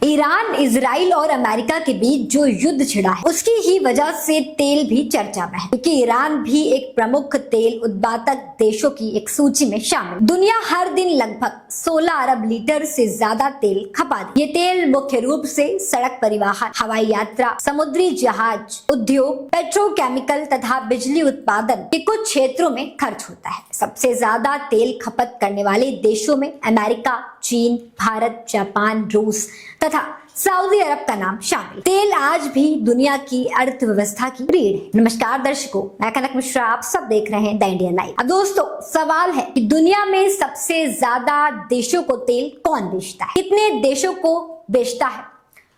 Iran, Israel और America के बीच जो युद्ध छिड़ा है उसकी ही वजह से तेल भी चर्चा में है, क्योंकि ईरान भी एक प्रमुख तेल उत्पादक देशों की एक सूची में शामिल। दुनिया हर दिन लगभग 16 अरब लीटर से ज्यादा तेल खपाती। ये तेल मुख्य रूप से सड़क परिवहन, हवाई यात्रा, समुद्री जहाज उद्योग, पेट्रोकेमिकल तथा बिजली उत्पादन के कुछ क्षेत्रों में खर्च होता है। सबसे ज्यादा तेल खपत करने वाले देशों में अमेरिका, चीन, भारत, जापान, रूस तथा सऊदी अरब का नाम शामिल। तेल आज भी दुनिया की अर्थव्यवस्था की रीढ़ है। नमस्कार दर्शकों, मैं कनक मिश्रा, आप सब देख रहे हैं द इंडियन लाइव। अब दोस्तों, सवाल है कि दुनिया में सबसे ज्यादा देशों को तेल कौन बेचता है? कितने देशों को बेचता है?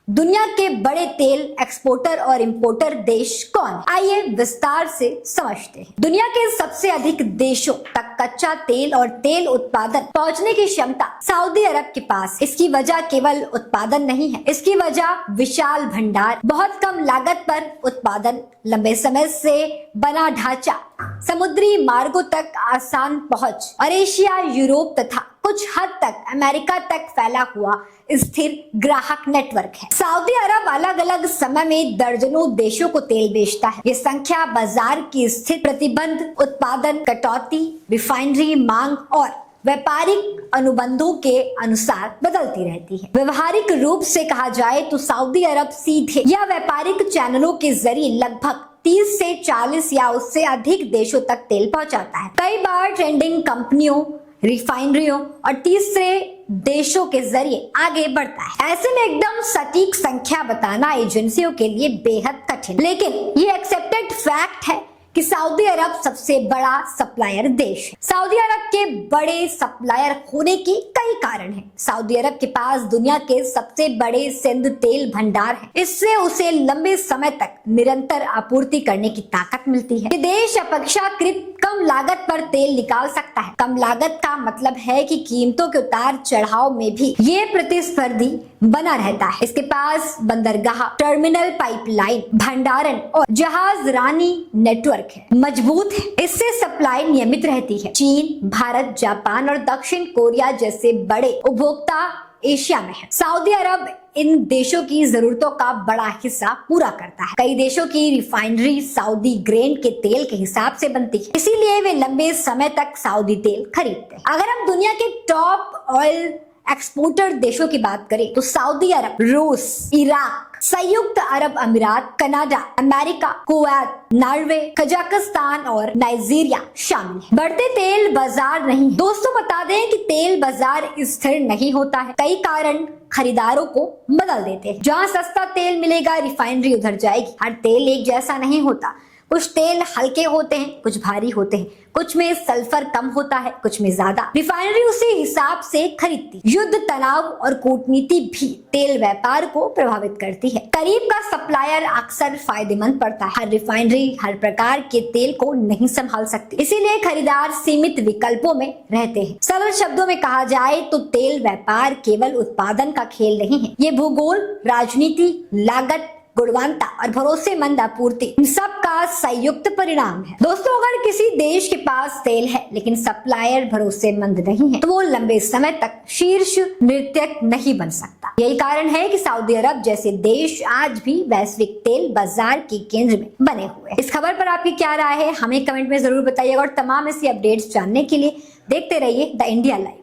दुनिया के बड़े तेल एक्सपोर्टर और इंपोर्टर देश कौन है? आइए विस्तार से समझते हैं। दुनिया के सबसे अधिक देशों तक कच्चा तेल और तेल उत्पादन पहुंचने की क्षमता सऊदी अरब के पास। इसकी वजह केवल उत्पादन नहीं है, इसकी वजह विशाल भंडार, बहुत कम लागत पर उत्पादन, लंबे समय से बना ढांचा, समुद्री मार्गों तक आसान पहुंच और एशिया, यूरोप तथा कुछ हद तक अमेरिका तक फैला हुआ स्थिर ग्राहक नेटवर्क है। सऊदी अरब अलग अलग समय में दर्जनों देशों को तेल बेचता है। ये संख्या बाजार की स्थिति, प्रतिबंध, उत्पादन कटौती, रिफाइनरी मांग और व्यापारिक अनुबंधों के अनुसार बदलती रहती है। व्यवहारिक रूप से कहा जाए तो सऊदी अरब सीधे या व्यापारिक चैनलों के जरिए लगभग 30 से 40 या उससे अधिक देशों तक तेल पहुंचाता है। कई बार ट्रेडिंग कंपनियों, रिफाइनरियों और तीसरे देशों के जरिए आगे बढ़ता है। ऐसे में एकदम सटीक संख्या बताना एजेंसियों के लिए बेहद कठिन, लेकिन ये एक्सेप्टेड फैक्ट है कि सऊदी अरब सबसे बड़ा सप्लायर देश है। सऊदी अरब के बड़े सप्लायर होने के कई कारण हैं। सऊदी अरब के पास दुनिया के सबसे बड़े सिंध तेल भंडार है। इससे उसे लंबे समय तक निरंतर आपूर्ति करने की ताकत मिलती है। ये देश अपेक्षाकृत कम लागत पर तेल निकाल सकता है। कम लागत का मतलब है कि कीमतों के उतार चढ़ाव में भी ये प्रतिस्पर्धी बना रहता है। इसके पास बंदरगाह, टर्मिनल, पाइपलाइन, भंडारण और जहाज रानी नेटवर्क है, मजबूत है। इससे सप्लाई नियमित रहती है। चीन, भारत, जापान और दक्षिण कोरिया जैसे बड़े उपभोक्ता एशिया में है। सऊदी अरब इन देशों की जरूरतों का बड़ा हिस्सा पूरा करता है। कई देशों की रिफाइनरी सऊदी ग्रेन के तेल के हिसाब से बनती है, इसीलिए वे लंबे समय तक सऊदी तेल खरीदते हैं। अगर हम दुनिया के टॉप ऑयल एक्सपोर्टर देशों की बात करें तो सऊदी अरब, रूस, इराक, संयुक्त अरब अमीरात, Canada, America, Kuwait, Norway, Kazakhstan और नाइजीरिया शामिल है। बढ़ते तेल बाजार नहीं है। दोस्तों, बता दें कि तेल बाजार स्थिर नहीं होता है। कई कारण खरीदारों को बदल देते हैं। जहाँ सस्ता तेल मिलेगा, रिफाइनरी उधर जाएगी। हर तेल एक जैसा नहीं होता। कुछ तेल हल्के होते हैं, कुछ भारी होते हैं, कुछ में सल्फर कम होता है, कुछ में ज्यादा। रिफाइनरी उसी हिसाब से खरीदती। युद्ध, तनाव और कूटनीति भी तेल व्यापार को प्रभावित करती है। करीब का सप्लायर अक्सर फायदेमंद पड़ता है। हर रिफाइनरी हर प्रकार के तेल को नहीं संभाल सकती, इसीलिए खरीदार सीमित विकल्पों में रहते हैं। सरल शब्दों में कहा जाए तो तेल व्यापार केवल उत्पादन का खेल नहीं है। ये भूगोल, राजनीति, लागत, गुणवत्ता और भरोसेमंद आपूर्ति, इन सब का संयुक्त परिणाम है। दोस्तों, अगर किसी देश के पास तेल है लेकिन सप्लायर भरोसेमंद नहीं है तो वो लंबे समय तक शीर्ष नृत्यक नहीं बन सकता। यही कारण है कि सऊदी अरब जैसे देश आज भी वैश्विक तेल बाजार के केंद्र में बने हुए हैं। इस खबर पर आपकी क्या राय है, हमें कमेंट में जरूर बताइएगा और तमाम ऐसी अपडेट्स जानने के लिए देखते रहिए द इंडिया लाइव।